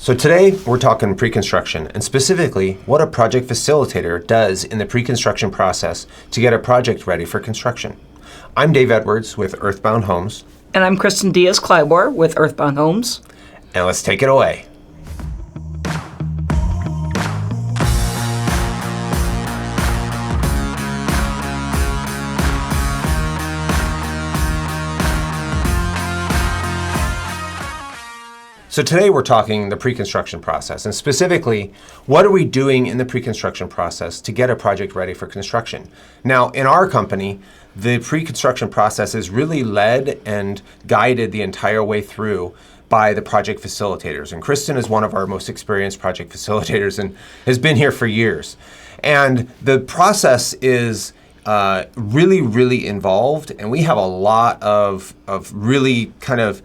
So today we're talking pre-construction, and specifically what a project facilitator does in the pre-construction process to get a project ready for construction. I'm Dave Edwards with Earthbound Homes. And I'm Kristen Diaz-Clybor with Earthbound Homes. And let's take it away. So today we're talking the pre-construction process, and specifically, what are we doing in the pre-construction process to get a project ready for construction? Now, in our company, the pre-construction process is really led and guided the entire way through by the project facilitators. And Kristen is one of our most experienced project facilitators and has been here for years. And the process is really involved, and we have a lot of really kind of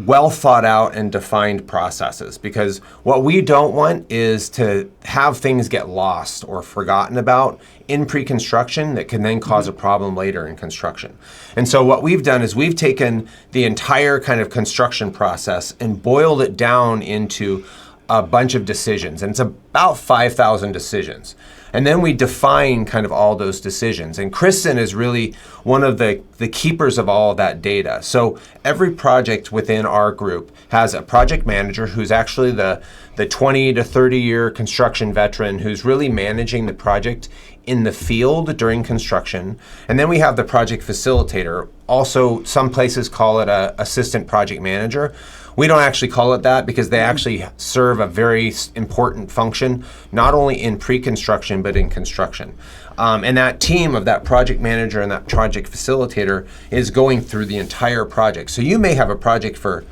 well thought out and defined processes, because what we don't want is to have things get lost or forgotten about in pre-construction that can then cause a problem later in construction. And so what we've done is we've taken the entire kind of construction process and boiled it down into a bunch of decisions, and it's about 5,000 decisions. And then we define kind of all those decisions. And Kristen is really one of the keepers of all of that data. So every project within our group has a project manager who's actually the 20 to 30 year construction veteran who's really managing the project in the field during construction. And then we have the project facilitator. Also, some places call it a assistant project manager. We don't actually call it that because they actually serve a very important function, not only in pre-construction, but in construction. And that team of that project manager and that project facilitator is going through the entire project. So you may have a project for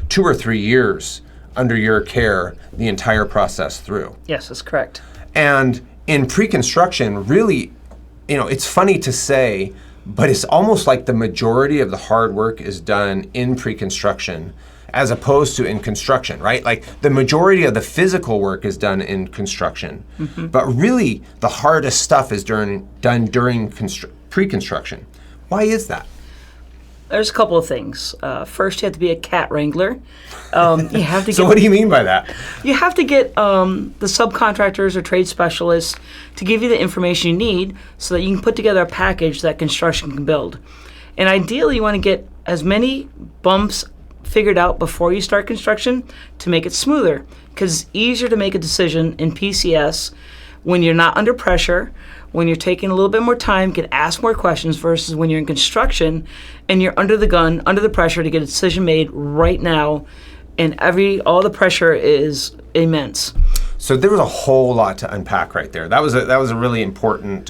2 or 3 years under your care, the entire process through. Yes, that's correct. And in pre-construction, really, it's funny to say, but it's almost like the majority of the hard work is done in pre-construction as opposed to in construction, right? Like the majority of the physical work is done in construction, but really the hardest stuff is done during pre-construction. Why is that? There's a couple of things. First, you have to be a cat wrangler. You have to So what do you mean by that? You have to get the subcontractors or trade specialists to give you the information you need so that you can put together a package that construction can build. And ideally, you want to get as many bumps figured out before you start construction to make it smoother, because it's easier to make a decision in PCS when you're not under pressure, when you're taking a little bit more time, can ask more questions, versus when you're in construction and you're under the gun, under the pressure to get a decision made right now, and all the pressure is immense. So there was a whole lot to unpack right there. That was a really important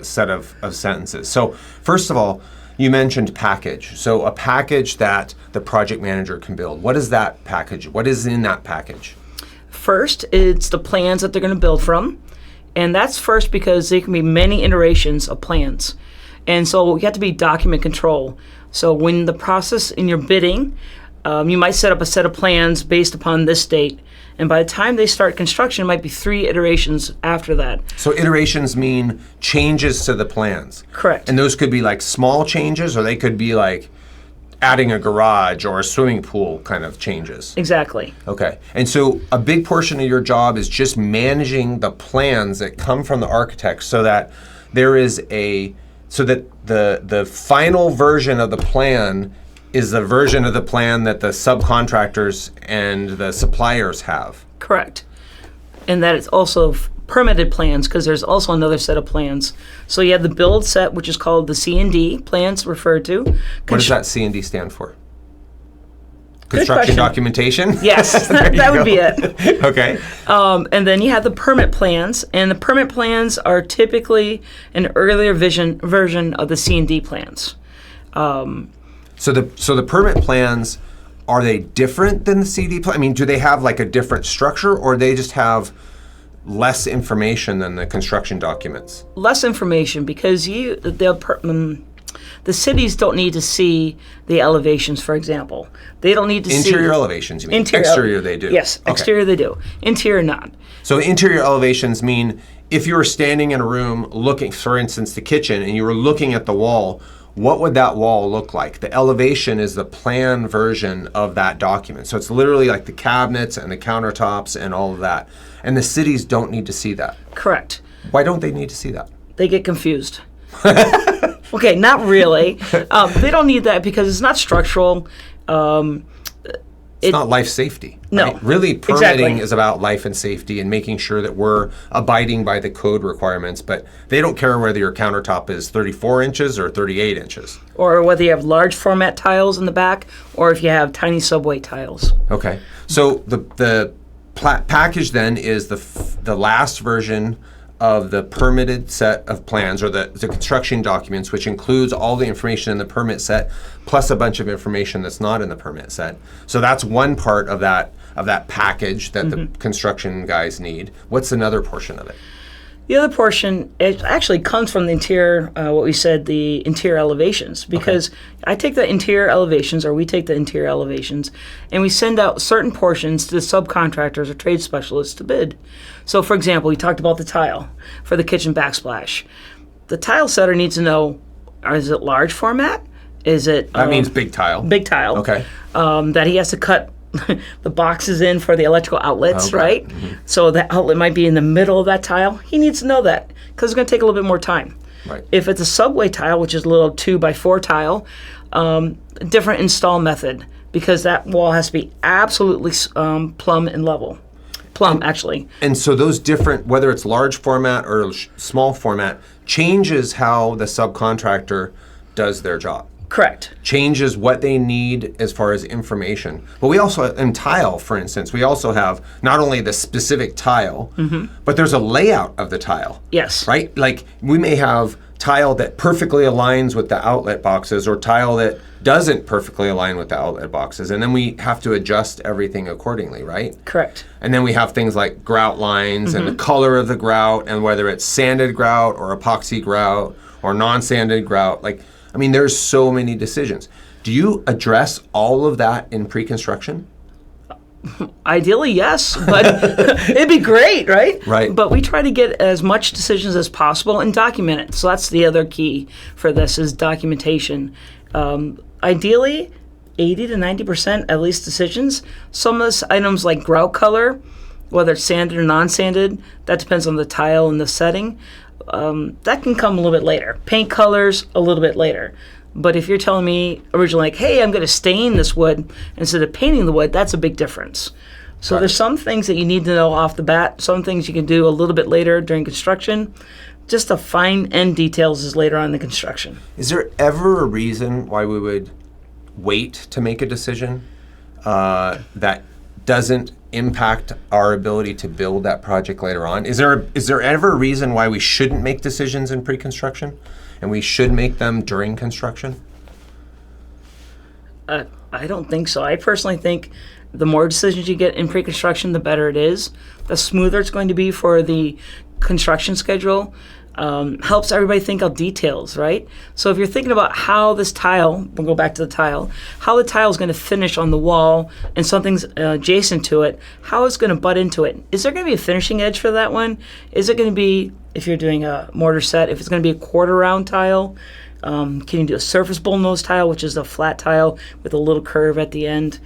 set of sentences. So first of all, you mentioned package. So a package that the project manager can build. What is that package? What is in that package? First, it's the plans that they're going to build from. And that's first because there can be many iterations of plans. And so you have to be document control. So when the process in your bidding, you might set up a set of plans based upon this date. And by the time they start construction, it might be 3 iterations after that. So iterations mean changes to the plans. Correct. And those could be like small changes, or they could be like adding a garage or a swimming pool kind of changes. Exactly. Okay. And so a big portion of your job is just managing the plans that come from the architect, so that the final version of the plan is the version of the plan that the subcontractors and the suppliers have. Correct. And that it's also permitted plans, because there's also another set of plans. So you have the build set, which is called the C&D plans referred to. What does that C&D stand for? Construction documentation? Yes, that would be it. Okay. And then you have the permit plans, and the permit plans are typically an earlier version of the C&D plans. So the permit plans, are they different than the CD plan? I mean, do they have like a different structure, or they just have less information than the construction documents? Less information, because the cities don't need to see the elevations, for example. They don't need to see... Interior elevations, you mean? Exterior they do? Yes, okay. Exterior they do. Interior not. So interior elevations mean if you were standing in a room looking, for instance, the kitchen, and you were looking at the wall, what would that wall look like? The elevation is the plan version of that document. So it's literally like the cabinets and the countertops and all of that. And the cities don't need to see that. Correct. Why don't they need to see that? They get confused. Okay, not really. They don't need that because it's not structural. It's not life safety. No. Right? Really, permitting Exactly. is about life and safety and making sure that we're abiding by the code requirements. But they don't care whether your countertop is 34 inches or 38 inches. Or whether you have large format tiles in the back or if you have tiny subway tiles. Okay. So the package then is the last version of the permitted set of plans, or the construction documents, which includes all the information in the permit set plus a bunch of information that's not in the permit set. So that's one part of that package that the construction guys need. What's another portion of it? The other portion, it actually comes from the interior, what we said, the interior elevations, because I take the interior elevations, or we take the interior elevations, and we send out certain portions to the subcontractors or trade specialists to bid. So, for example, we talked about the tile for the kitchen backsplash. The tile setter needs to know, is it large format? Is it... That means big tile. Big tile. Okay. That he has to cut the boxes in for the electrical outlets, Okay. right? So the outlet might be in the middle of that tile. He needs to know that because it's going to take a little bit more time. Right. If it's a subway tile, which is a little 2x4 tile, different install method because that wall has to be absolutely plumb and level. Plumb, actually. And so those different, whether it's large format or small format, changes how the subcontractor does their job. Correct. Changes what they need as far as information. But we also, in tile, for instance, we also have not only the specific tile, but there's a layout of the tile. Yes. Right? Like we may have tile that perfectly aligns with the outlet boxes or tile that doesn't perfectly align with the outlet boxes. And then we have to adjust everything accordingly, right? Correct. And then we have things like grout lines and the color of the grout and whether it's sanded grout or epoxy grout or non-sanded grout. Like, I mean, there's so many decisions. Do you address all of that in pre-construction? Ideally, yes, but it'd be great, right? Right. But we try to get as much decisions as possible and document it. So that's the other key for this is documentation. Ideally, 80 to 90% at least decisions. Some of those items like grout color, whether it's sanded or non-sanded, that depends on the tile and the setting. That can come a little bit later. Paint colors, a little bit later. But if you're telling me originally, like, hey, I'm going to stain this wood instead of painting the wood, that's a big difference. So there's some things that you need to know off the bat. Some things you can do a little bit later during construction. Just the fine end details is later on in the construction. Is there ever a reason why we would wait to make a decision that doesn't impact our ability to build that project later on? Is there ever a reason why we shouldn't make decisions in pre-construction and we should make them during construction? I don't think so. I personally think the more decisions you get in pre-construction, the better it is. The smoother it's going to be for the construction schedule. Helps everybody think of details, right? So if you're thinking about how this tile, we'll go back to the tile, how the tile is going to finish on the wall and something's adjacent to it, how it's going to butt into it. Is there going to be a finishing edge for that one? Is it going to be, if you're doing a mortar set, if it's going to be a quarter round tile? Can you do a surface bullnose tile, which is a flat tile with a little curve at the end?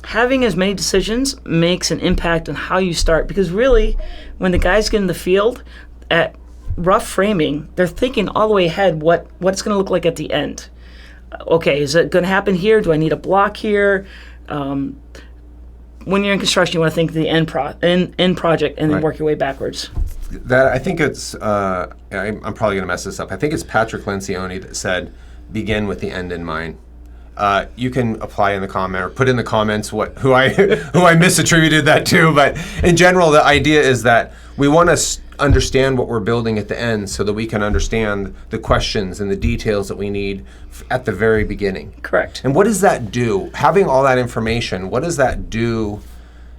Having as many decisions makes an impact on how you start, because really, when the guys get in the field, at rough framing, they're thinking all the way ahead what it's going to look like at the end. Okay, is it going to happen here? Do I need a block here? When you're in construction, you want to think of the end project and then work your way backwards. That I think it's, I'm probably going to mess this up. I think it's Patrick Lencioni that said, begin with the end in mind. You can apply in the comment or put in the comments who I misattributed that to, but in general, the idea is that we want to understand what we're building at the end so that we can understand the questions and the details that we need at the very beginning. Correct. And what does that do? Having all that information, what does that do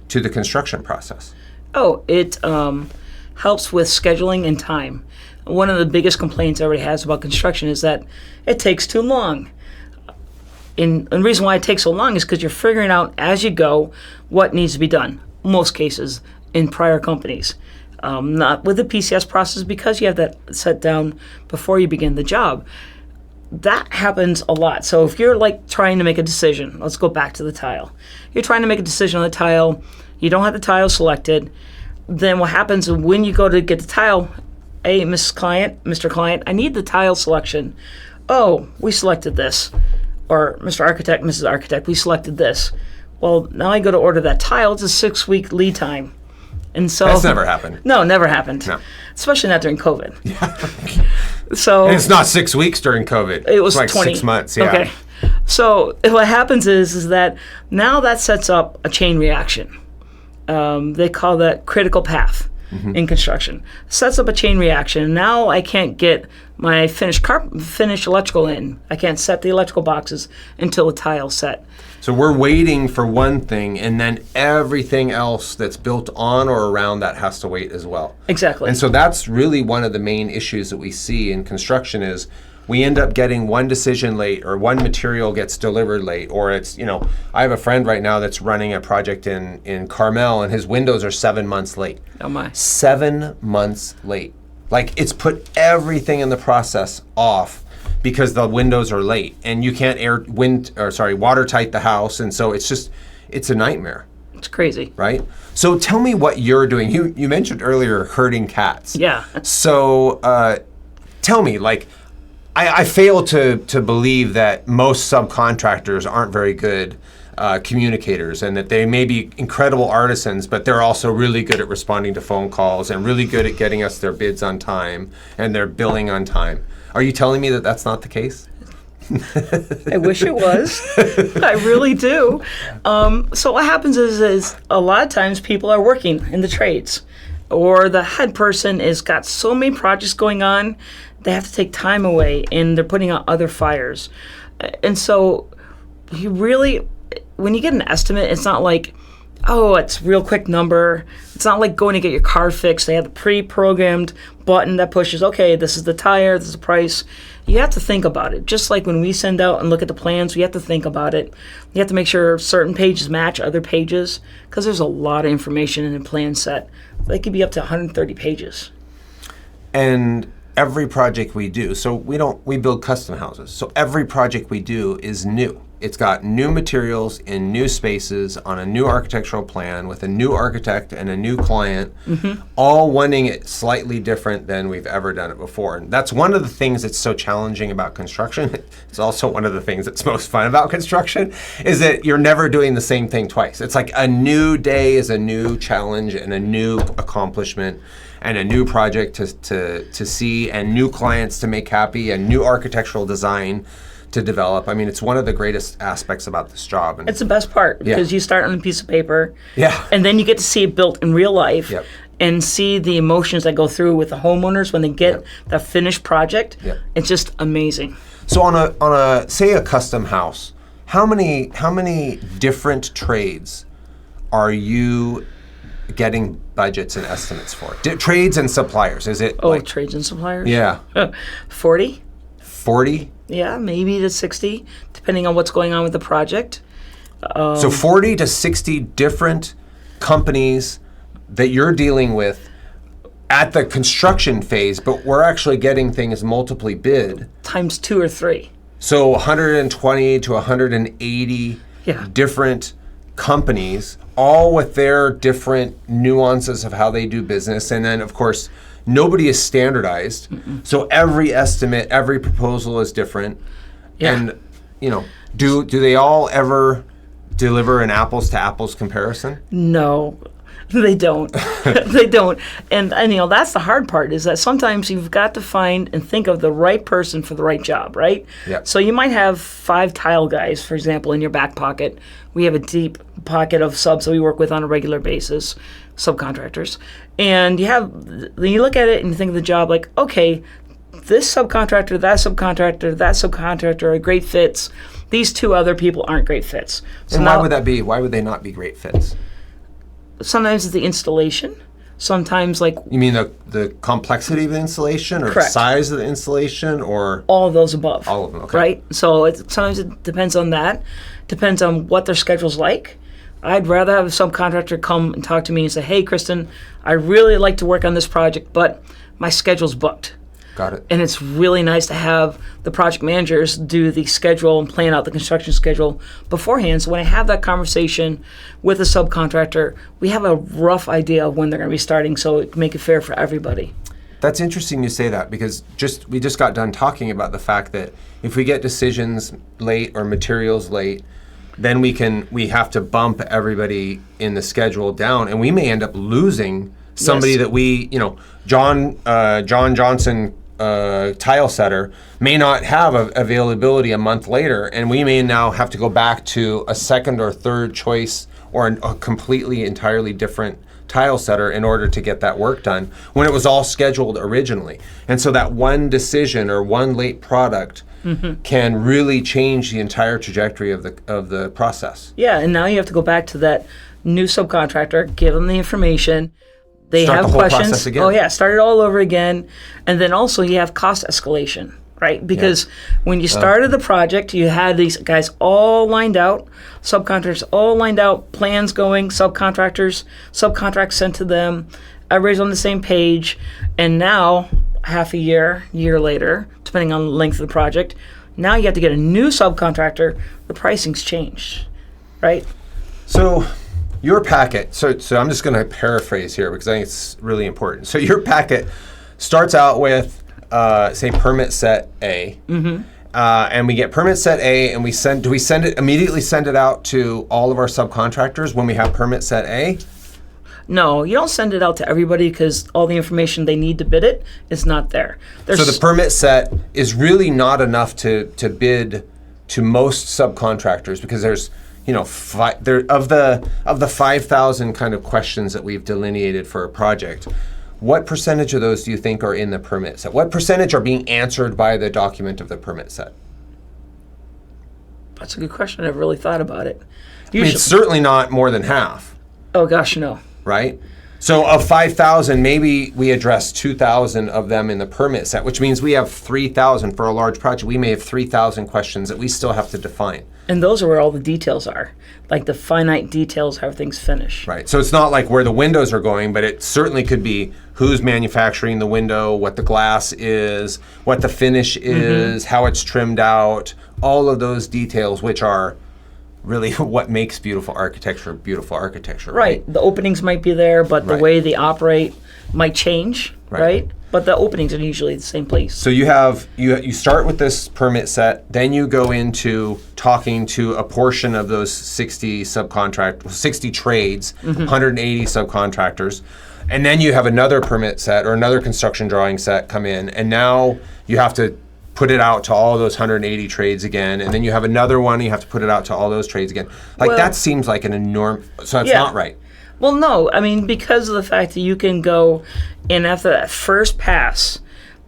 to the construction process? Oh, it helps with scheduling and time. One of the biggest complaints everybody has about construction is that it takes too long. And the reason why it takes so long is because you're figuring out as you go what needs to be done, most cases in prior companies. Not with the PCS process because you have that set down before you begin the job. that happens a lot. So if you're like trying to make a decision, let's go back to the tile. You're trying to make a decision on the tile, you don't have the tile selected, then what happens when you go to get the tile, hey, Miss Client, Mr. Client, I need the tile selection. Oh, we selected this. Or Mr. Architect, Mrs. Architect, we selected this. Well, now I go to order that tile, it's a 6-week lead time. And so That's never happened. No, never happened. No. Especially not during COVID. Yeah. So And it's not 6 weeks during COVID. it was it's like 20. 6 months. Yeah. Okay. So what happens is that now that sets up a chain reaction. They call that critical path in construction. Sets up a chain reaction. Now I can't get my finished electrical in. I can't set the electrical boxes until the tile's set. So we're waiting for one thing, and then everything else that's built on or around that has to wait as well. Exactly. And so that's really one of the main issues that we see in construction is we end up getting one decision late, or one material gets delivered late, or it's, I have a friend right now that's running a project in Carmel, and his windows are 7 months late. Oh my. 7 months late. Like, it's put everything in the process off because the windows are late, and you can't watertight the house, and so it's a nightmare. It's crazy. Right? So tell me what you're doing. You mentioned earlier herding cats. Yeah. So tell me, like, I fail to believe that most subcontractors aren't very good communicators, and that they may be incredible artisans, but they're also really good at responding to phone calls and really good at getting us their bids on time and their billing on time. Are you telling me that that's not the case? I wish it was. I really do. So what happens is a lot of times people are working in the trades, or the head person has got so many projects going on, they have to take time away, and they're putting out other fires. And so when you get an estimate, it's not like, oh, it's a real quick number. It's not like going to get your car fixed. They have the pre-programmed button that pushes, okay, this is the tire, this is the price. You have to think about it. Just like when we send out and look at the plans, we have to think about it. You have to make sure certain pages match other pages, because there's a lot of information in a plan set. They could be up to 130 pages. And every project we do, so we build custom houses. So every project we do is new. It's got new materials in new spaces on a new architectural plan with a new architect and a new client, all wanting it slightly different than we've ever done it before. And that's one of the things that's so challenging about construction. It's also one of the things that's most fun about construction, is that you're never doing the same thing twice. It's like a new day is a new challenge and a new accomplishment and a new project to see, and new clients to make happy, and new architectural design to develop. I mean, it's one of the greatest aspects about this job. And it's the best part, because you start on a piece of paper, yeah, and then you get to see it built in real life, yep, and see the emotions that go through with the homeowners when they get that finished project. Yep. It's just amazing. So on a say a custom house, how many different trades are you getting budgets and estimates for? Trades and suppliers, is it? Trades and suppliers? Yeah. 40? 40? Yeah, maybe to 60, depending on what's going on with the project. So 40 to 60 different companies that you're dealing with at the construction phase, but we're actually getting things multiply bid. Times 2 or 3. So 120 to 180 different companies, all with their different nuances of how they do business. And then, of course, nobody is standardized. So every estimate, every proposal is different. Yeah. And, do they all ever deliver an apples to apples comparison? No, they don't. They don't. And that's the hard part, is that sometimes you've got to find and think of the right person for the right job, right? Yep. So you might have 5 tile guys, for example, in your back pocket. We have a deep pocket of subs that we work with on a regular basis, subcontractors. And you look at it and you think of the job like, okay, this subcontractor, that subcontractor, that subcontractor are great fits. These 2 other people aren't great fits. So and why would that be? Why would they not be great fits? Sometimes it's the installation. Sometimes, like... You mean the complexity of the installation, or Correct. the size of the installation, or... All of those above. All of them, okay. Right? So sometimes it depends on that. Depends on what their schedule's like. I'd rather have a subcontractor come and talk to me and say, hey, Kristen, I really like to work on this project, but my schedule's booked. Got it. And it's really nice to have the project managers do the schedule and plan out the construction schedule beforehand. So when I have that conversation with a subcontractor, we have a rough idea of when they're going to be starting, so it can make it fair for everybody. That's interesting you say that, because we just got done talking about the fact that if we get decisions late or materials late, then we have to bump everybody in the schedule down, and we may end up losing somebody Yes. that we, John Johnson, tile setter, may not have availability a month later, and we may now have to go back to a second or third choice or a completely entirely different tile setter in order to get that work done when it was all scheduled originally. And so that one decision or one late product can really change the entire trajectory of the process. Yeah, and now you have to go back to that new subcontractor, give them the information. They Start have the whole questions. process again. Oh yeah, start it all over again. And then also you have cost escalation, right? Because when you started the project, you had these guys all lined out, subcontractors all lined out, plans going, subcontracts sent to them, everybody's on the same page. And now, half a year later, depending on the length of the project, now you have to get a new subcontractor. The pricing's changed, right? So your packet, so I'm just going to paraphrase here because I think it's really important. So your packet starts out with, say, permit set A. And we get permit set A, and do we immediately send it out to all of our subcontractors when we have permit set A? No, you don't send it out to everybody because all the information they need to bid it is not there. So the permit set is really not enough to bid to most subcontractors, because there's, of the 5,000 kind of questions that we've delineated for a project, what percentage of those do you think are in the permit set? What percentage are being answered by the document of the permit set? That's a good question. I never really thought about it. I mean, it's certainly not more than half, Oh gosh, no. right? So of 5,000, maybe we address 2,000 of them in the permit set, which means we have 3,000 for a large project. We may have 3,000 questions that we still have to define. And those are where all the details are, like the finite details, how things finish. Right. So it's not like where the windows are going, but it certainly could be who's manufacturing the window, what the glass is, what the finish is, how it's trimmed out, all of those details, which are really what makes beautiful architecture, right? The openings might be there, but the Right. way they operate might change, Right. right? But the openings are usually the same place. So you start with this permit set, then you go into talking to a portion of those 60 trades, 180 subcontractors, and then you have another permit set or another construction drawing set come in, and now you have to put it out to all those 180 trades again, and then you have another one, you have to put it out to all those trades again. That seems like an enormous, so it's not right. Well, no, I mean, because of the fact that you can go and after that first pass,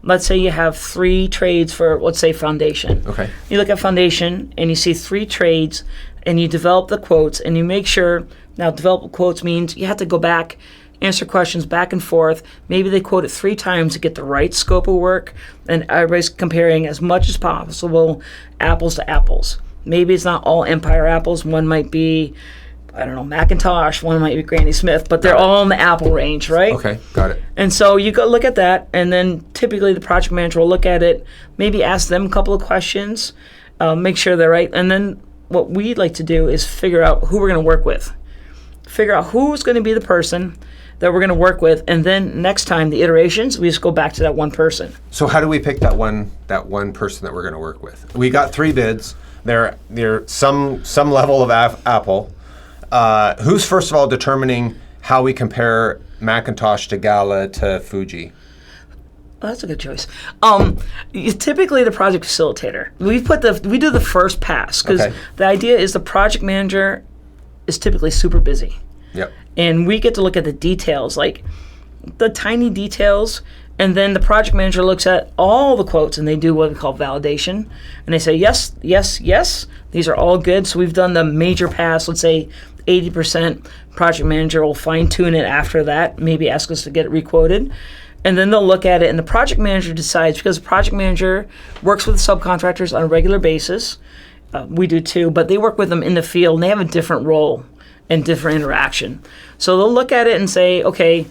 let's say you have 3 trades for, let's say, foundation. Okay. You look at foundation and you see 3 trades and you develop the quotes and you make sure, now develop quotes means you have to go back, answer questions back and forth. Maybe they quote it 3 times to get the right scope of work, and everybody's comparing as much as possible apples to apples. Maybe it's not all Empire apples. One might be, I don't know, Macintosh, one might be Granny Smith, but they're all in the Apple range, right? Okay, got it. And so you go look at that, and then typically the project manager will look at it, maybe ask them a couple of questions, make sure they're right, and then what we'd like to do is figure out who we're going to work with. Figure out who's going to be the person that we're going to work with, and then next time, the iterations, we just go back to that one person. So how do we pick that one person that we're going to work with? We got 3 bids. They're some level of Apple. Who's first of all determining how we compare Macintosh to Gala to Fuji? Oh, that's a good choice. Typically, the project facilitator. We do the first pass because the idea is the project manager is typically super busy. Yep. And we get to look at the details, like the tiny details, and then the project manager looks at all the quotes and they do what we call validation. And they say, yes, yes, yes, these are all good. So we've done the major pass, let's say 80%. Project manager will fine tune it after that, maybe ask us to get it requoted. And then they'll look at it and the project manager decides, because the project manager works with subcontractors on a regular basis. We do too, but they work with them in the field and they have a different role and different interaction. So they'll look at it and say, okay,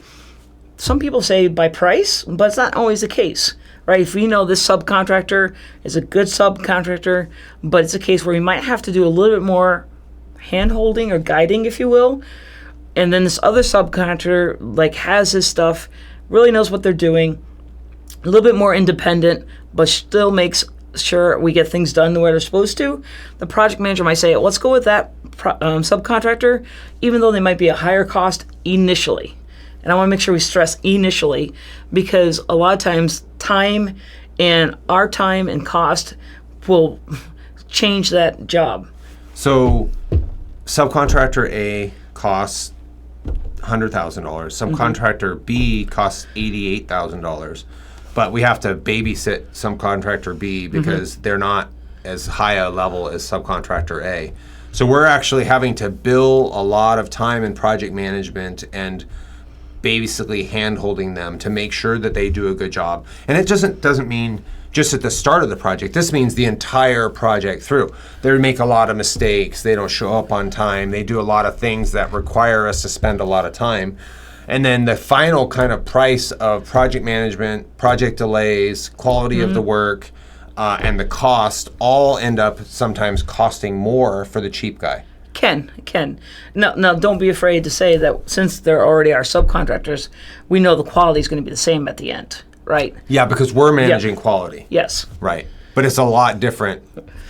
some people say by price, but it's not always the case. right? If we know this subcontractor is a good subcontractor, but it's a case where we might have to do a little bit more hand-holding or guiding, if you will, and then this other subcontractor like has his stuff, really knows what they're doing, a little bit more independent, but still makes sure we get things done the way they're supposed to, the project manager might say, let's go with that subcontractor, even though they might be a higher cost initially. And I want to make sure we stress initially, because a lot of times time and our time and cost will change that job. So subcontractor A costs $100,000. Subcontractor B costs $88,000. But we have to babysit subcontractor B because they're not as high a level as subcontractor A. So we're actually having to bill a lot of time in project management and basically hand-holding them to make sure that they do a good job. And it doesn't mean just at the start of the project. This means the entire project through. They make a lot of mistakes. They don't show up on time. They do a lot of things that require us to spend a lot of time. And then the final kind of price of project management, project delays, quality of the work, and the cost all end up sometimes costing more for the cheap guy. Can. Now, don't be afraid to say that since they're already our subcontractors, we know the quality is going to be the same at the end, right? Yeah, because we're managing quality. Yes. Right. But it's a lot different.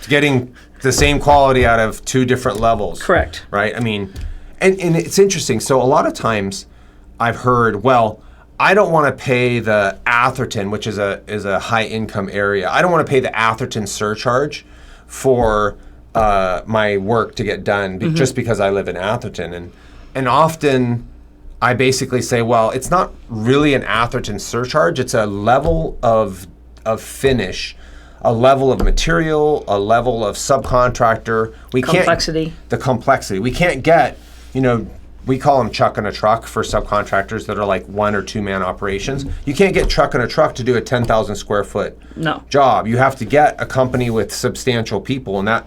Getting the same quality out of two different levels. Correct. Right? I mean, and it's interesting. So a lot of times I've heard, well, I don't want to pay the Atherton, which is a high income area. I don't want to pay the Atherton surcharge for my work to get done just because I live in Atherton. And often I basically say, well, it's not really an Atherton surcharge. It's a level of finish, a level of material, a level of subcontractor. The complexity. We can't get, we call them truck and a truck for subcontractors that are like 1 or 2 man operations. You can't get truck and a truck to do a 10,000 square foot job. You have to get a company with substantial people, and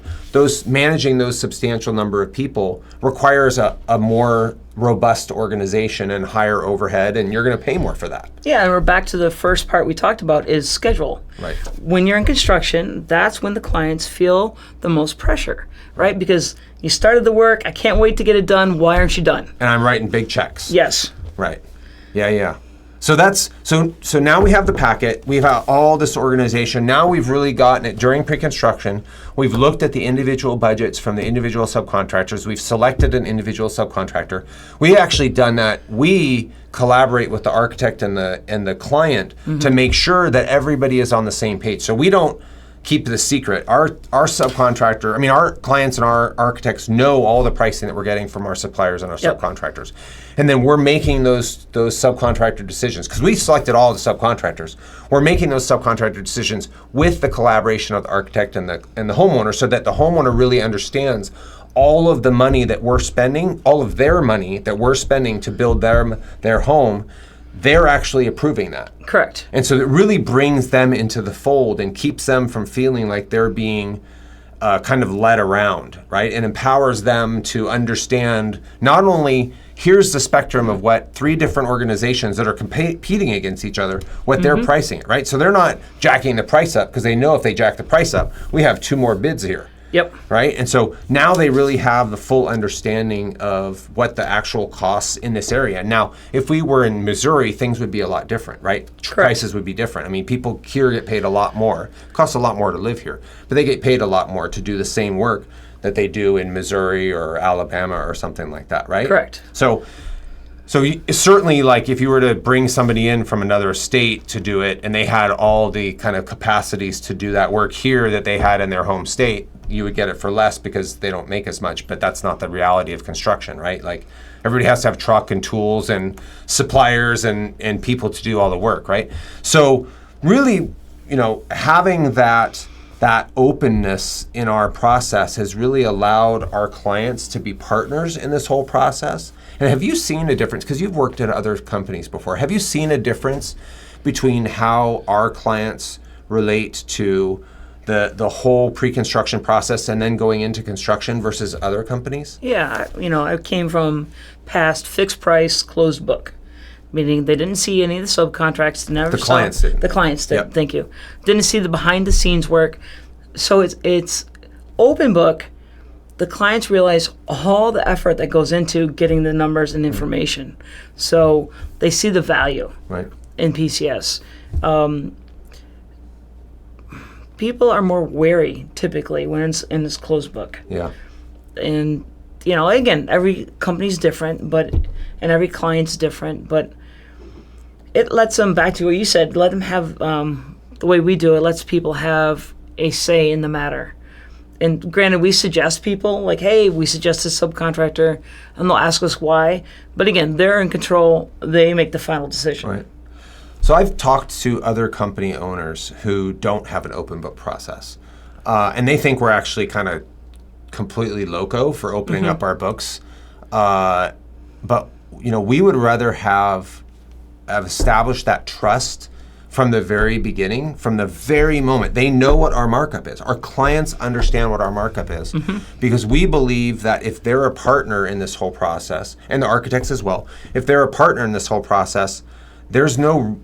managing those substantial number of people requires a more robust organization and higher overhead, and you're going to pay more for that. Yeah, and we're back to the first part we talked about is schedule. Right. When you're in construction, that's when the clients feel the most pressure, right? Because you started the work, I can't wait to get it done, why aren't you done? And I'm writing big checks. Yes. Right. Yeah. So so now we have the packet, we've had all this organization, now we've really gotten it during pre-construction, we've looked at the individual budgets from the individual subcontractors, we've selected an individual subcontractor. We actually done that, we collaborate with the architect and the client to make sure that everybody is on the same page. So we don't keep the secret. Our subcontractor, our clients and our architects know all the pricing that we're getting from our suppliers and our subcontractors. And then we're making those subcontractor decisions, because we selected all the subcontractors. We're making those subcontractor decisions with the collaboration of the architect and the homeowner, so that the homeowner really understands all of the money that we're spending, all of their money that we're spending to build their home. They're actually approving that. Correct. And so it really brings them into the fold and keeps them from feeling like they're being kind of led around, right? And empowers them to understand not only here's the spectrum of what 3 different organizations that are competing against each other, what they're pricing it, right? So they're not jacking the price up because they know if they jack the price up, we have 2 more bids here. Yep. Right? And so now they really have the full understanding of what the actual costs in this area. Now, if we were in Missouri, things would be a lot different, right? Correct. Prices would be different. People here get paid a lot more. It costs a lot more to live here, but they get paid a lot more to do the same work that they do in Missouri or Alabama or something like that, right? Correct. So certainly, like if you were to bring somebody in from another state to do it and they had all the kind of capacities to do that work here that they had in their home state, you would get it for less because they don't make as much, but that's not the reality of construction, right? Like everybody has to have truck and tools and suppliers and people to do all the work, right? So really, having that openness in our process has really allowed our clients to be partners in this whole process. And have you seen a difference, because you've worked at other companies before, have you seen a difference between how our clients relate to the whole pre-construction process and then going into construction versus other companies? Yeah, I came from past fixed price, closed book. meaning they didn't see any of the subcontracts. Never The saw- clients did. The clients did. Yep. Thank you. Didn't see the behind the scenes work. So it's open book. The clients realize all the effort that goes into getting the numbers and information. So they see the value Right. in PCS. People are more wary typically when it's in this closed book. Yeah. And again, every company's different, and every client's different, but it lets them, back to what you said, let them have, the way we do it, lets people have a say in the matter. And granted, we suggest people, like, hey, we suggest a subcontractor, and they'll ask us why. But again, they're in control. They make the final decision. Right. So I've talked to other company owners who don't have an open book process. And they think we're actually kind of completely loco for opening up our books. But, we would rather have established that trust from the very beginning, from the very moment. They know what our markup is. Our clients understand what our markup is, because we believe that if they're a partner in this whole process, and the architects as well, if they're a partner in this whole process, there's no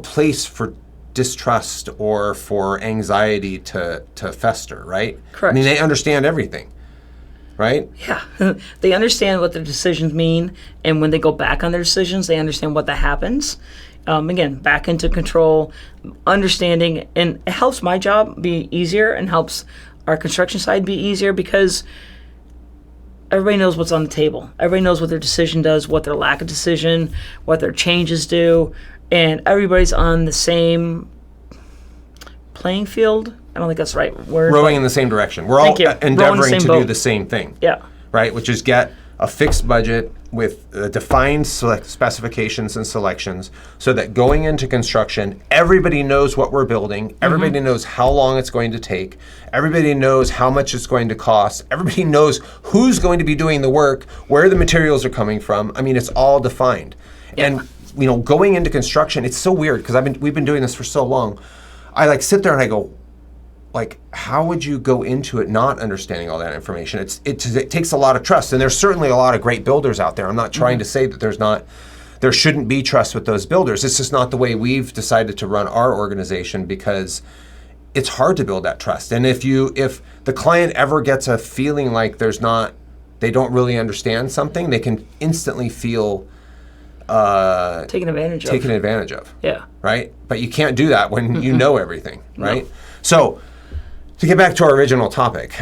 place for distrust or for anxiety to fester, right? Correct. I mean, they understand everything, right? Yeah. They understand what their decisions mean, and when they go back on their decisions, they understand what that happens. Again, back into control, understanding, and it helps my job be easier and helps our construction side be easier because everybody knows what's on the table. Everybody knows what their decision does, what their lack of decision, what their changes do, and everybody's on the same playing field. I don't think that's the right word. Rowing in the same direction. We're all Thank you. Rowing in the endeavoring same to boat. do the same thing. Yeah. Right, which is get a fixed budget with defined specifications and selections so that going into construction, everybody knows what we're building, everybody knows how long it's going to take, everybody knows how much it's going to cost, everybody knows who's going to be doing the work, where the materials are coming from. I mean, it's all defined. And going into construction, it's so weird because we've been doing this for so long. I sit there and I go, how would you go into it not understanding all that information? It takes a lot of trust, and there's certainly a lot of great builders out there. I'm not trying to say that there shouldn't be trust with those builders. It's just not the way we've decided to run our organization because it's hard to build that trust. And if the client ever gets a feeling like they don't really understand something, they can instantly feel Taken advantage of. Yeah. Right? But you can't do that when you know everything, right? No. So to get back to our original topic,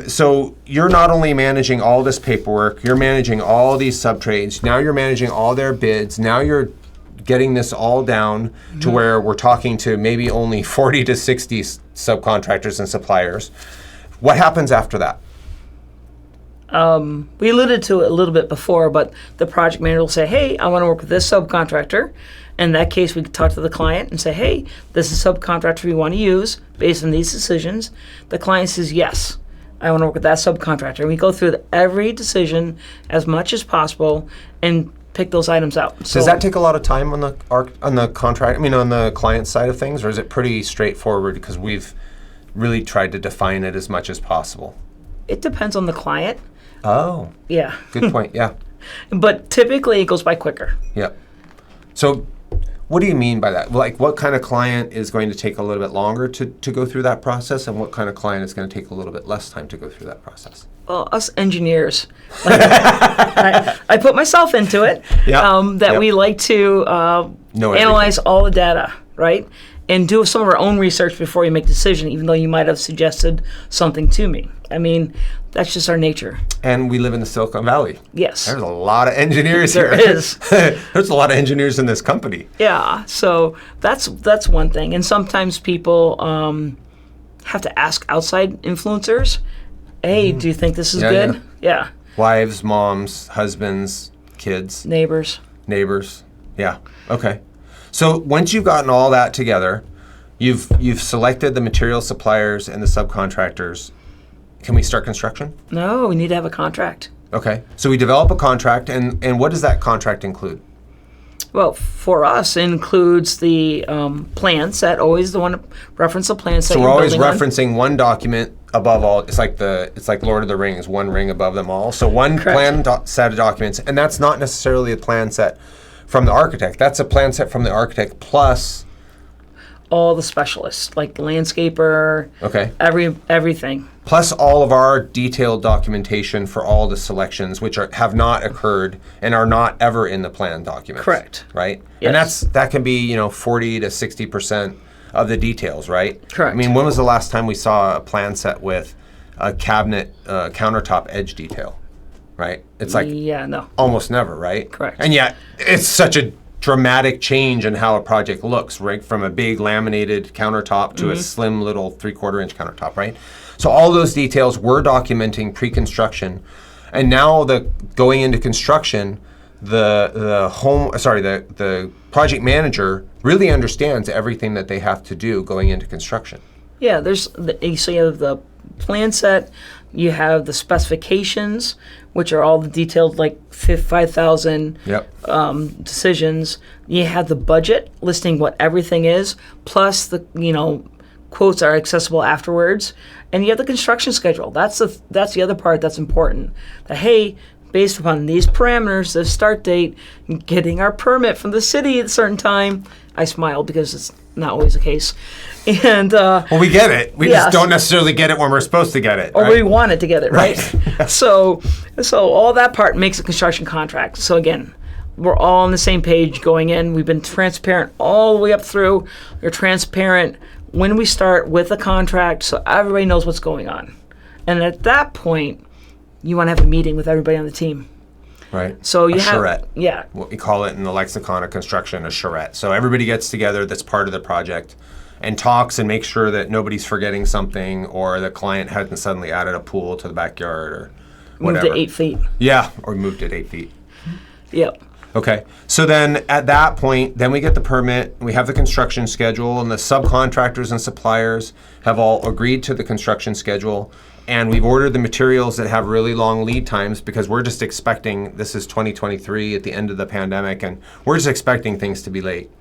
so you're not only managing all this paperwork, you're managing all these sub-trades, now you're managing all their bids, now you're getting this all down to where we're talking to maybe only 40 to 60 subcontractors and suppliers. What happens after that? We alluded to it a little bit before, but the project manager will say, hey, I want to work with this subcontractor. In that case, we could talk to the client and say, hey, this is a subcontractor we want to use based on these decisions. The client says, yes, I want to work with that subcontractor. And we go through every decision as much as possible and pick those items out. So does that take a lot of time on the contract? On the client side of things, or is it pretty straightforward because we've really tried to define it as much as possible? It depends on the client. Oh. Yeah. Good point. Yeah. But typically it goes by quicker. Yep. So what do you mean by that? What kind of client is going to take a little bit longer to go through that process, and what kind of client is going to take a little bit less time to go through that process? Well, us engineers, I put myself into it, we like to analyze all the data, right? And do some of our own research before you make a decision, even though you might have suggested something to me. That's just our nature. And we live in the Silicon Valley. Yes. There's a lot of engineers here. There is. There's a lot of engineers in this company. Yeah, so that's one thing. And sometimes people have to ask outside influencers, hey, do you think this is good? Yeah. Wives, moms, husbands, kids. Neighbors. Yeah, okay. So once you've gotten all that together, you've selected the material suppliers and the subcontractors. Can we start construction? No, we need to have a contract. Okay. So we develop a contract, and what does that contract include? Well, for us, it includes the plan set. Always the one reference the plan set. So we're always referencing one document above all. It's like Lord of the Rings, one ring above them all. So one plan set of documents, and that's not necessarily a plan set from the architect. That's a plan set from the architect plus. All the specialists, like the landscaper, Okay. everything. Plus all of our detailed documentation for all the selections, which have not occurred and are not ever in the plan documents. Correct. Right? Yes. And that can be, 40 to 60% of the details, right? Correct. I mean, when was the last time we saw a plan set with a cabinet countertop edge detail, right? It's like no. almost never, right? Correct. And yet it's such a dramatic change in how a project looks, right? From a big laminated countertop to a slim little 3/4 inch countertop, right? So all those details we're documenting pre-construction, and now going into construction, the project manager really understands everything that they have to do going into construction. Yeah, so you have the plan set, you have the specifications, which are all the detailed, like 5,000 Yep. decisions. You have the budget listing what everything is, plus the quotes are accessible afterwards, and you have the construction schedule. That's the other part that's important. That hey, based upon these parameters, the start date, getting our permit from the city at a certain time. I smile because it's not always the case. And Well, we get it. We just don't necessarily get it when we're supposed to get it. Or right? we wanted to get it, right? So all that part makes a construction contract. So again, we're all on the same page going in. We've been transparent all the way up through. We're transparent when we start with a contract so everybody knows what's going on. And at that point, you want to have a meeting with everybody on the team. Right. So you a charrette. Yeah. What we call it in the lexicon of construction, a charrette. So everybody gets together that's part of the project and talks and makes sure that nobody's forgetting something or the client hasn't suddenly added a pool to the backyard or whatever. Moved it 8 feet. Yeah, or moved it 8 feet. Yep. Okay. So then at that point, then we get the permit, we have the construction schedule, and the subcontractors and suppliers have all agreed to the construction schedule. And we've ordered the materials that have really long lead times because we're just expecting, this is 2023 at the end of the pandemic, and we're just expecting things to be late.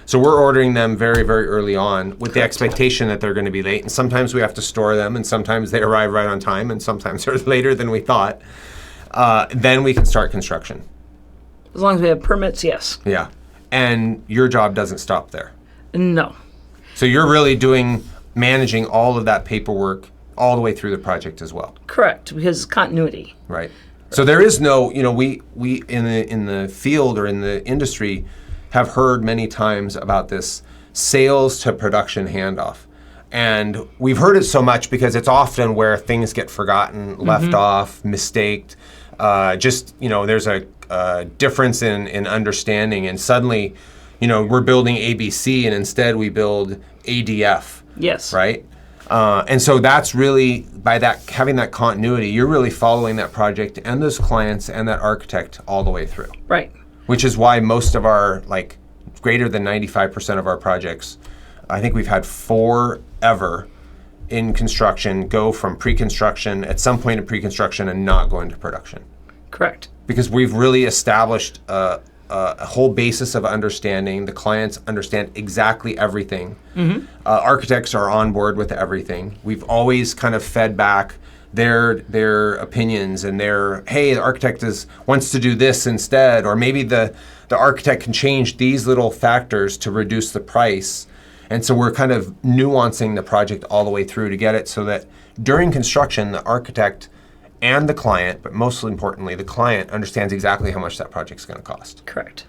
So we're ordering them very, very early on with the expectation that they're going to be late. And sometimes we have to store them, and sometimes they arrive right on time, and sometimes they're later than we thought. Then we can start construction. As long as we have permits, yes. Yeah. And your job doesn't stop there. No. So you're really managing all of that paperwork all the way through the project as well. Correct, because continuity. Right. So there is no, we in the field or in the industry have heard many times about this sales to production handoff. And we've heard it so much because it's often where things get forgotten, left off, mistaked. There's a difference in understanding, and suddenly, we're building ABC and instead we build ADF. Yes. Right? And so that's really, by having that continuity, you're really following that project and those clients and that architect all the way through. Right. Which is why most of our, greater than 95% of our projects, I think we've had 4 ever in construction go from pre-construction at some point in pre-construction and not go into production. Correct. Because we've really established a whole basis of understanding. The clients understand exactly everything. Architects are on board with everything. We've always kind of fed back their opinions and hey, the architect wants to do this instead, or maybe the architect can change these little factors to reduce the price. And so we're kind of nuancing the project all the way through to get it so that during construction, the architect and the client, but most importantly, the client understands exactly how much that project's going to cost. Correct.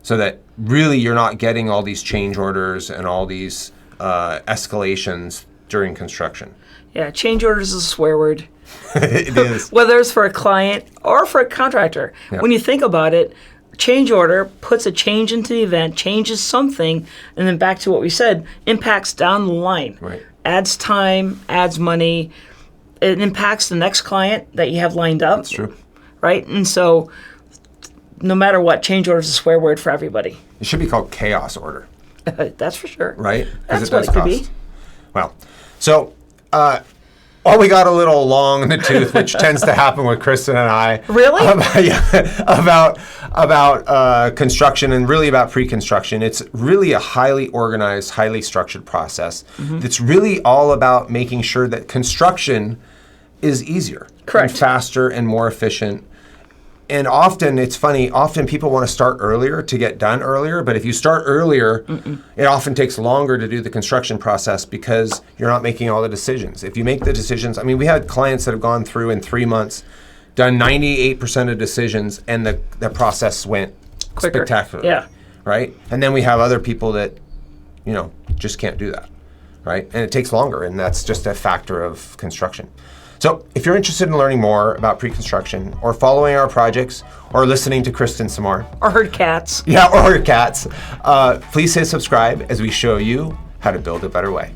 So that really you're not getting all these change orders and all these escalations during construction. Yeah, change orders is a swear word. It is. Whether it's for a client or for a contractor. Yep. When you think about it, change order puts a change into the event, changes something, and then back to what we said, impacts down the line. Right. Adds time, adds money. It impacts the next client that you have lined up. That's true. Right? And so no matter what, change order is a swear word for everybody. It should be called chaos order. That's for sure. Right? That's what it could be. Well, so we got a little long in the tooth, which tends to happen with Kristen and I. Really? About construction and really about pre-construction. It's really a highly organized, highly structured process. That's really all about making sure that construction is easier, correct, and faster and more efficient. And often, it's funny, often people want to start earlier to get done earlier, but if you start earlier, it often takes longer to do the construction process because you're not making all the decisions. If you make the decisions, I mean, we had clients that have gone through in 3 months, done 98% of decisions, and the process went Quicker. spectacularly. Yeah. Right? And then we have other people that, just can't do that. Right? And it takes longer, and that's just a factor of construction. So if you're interested in learning more about pre-construction or following our projects or listening to Kristen some more, Or herd cats. or her cats, please hit subscribe as we show you how to build a better way.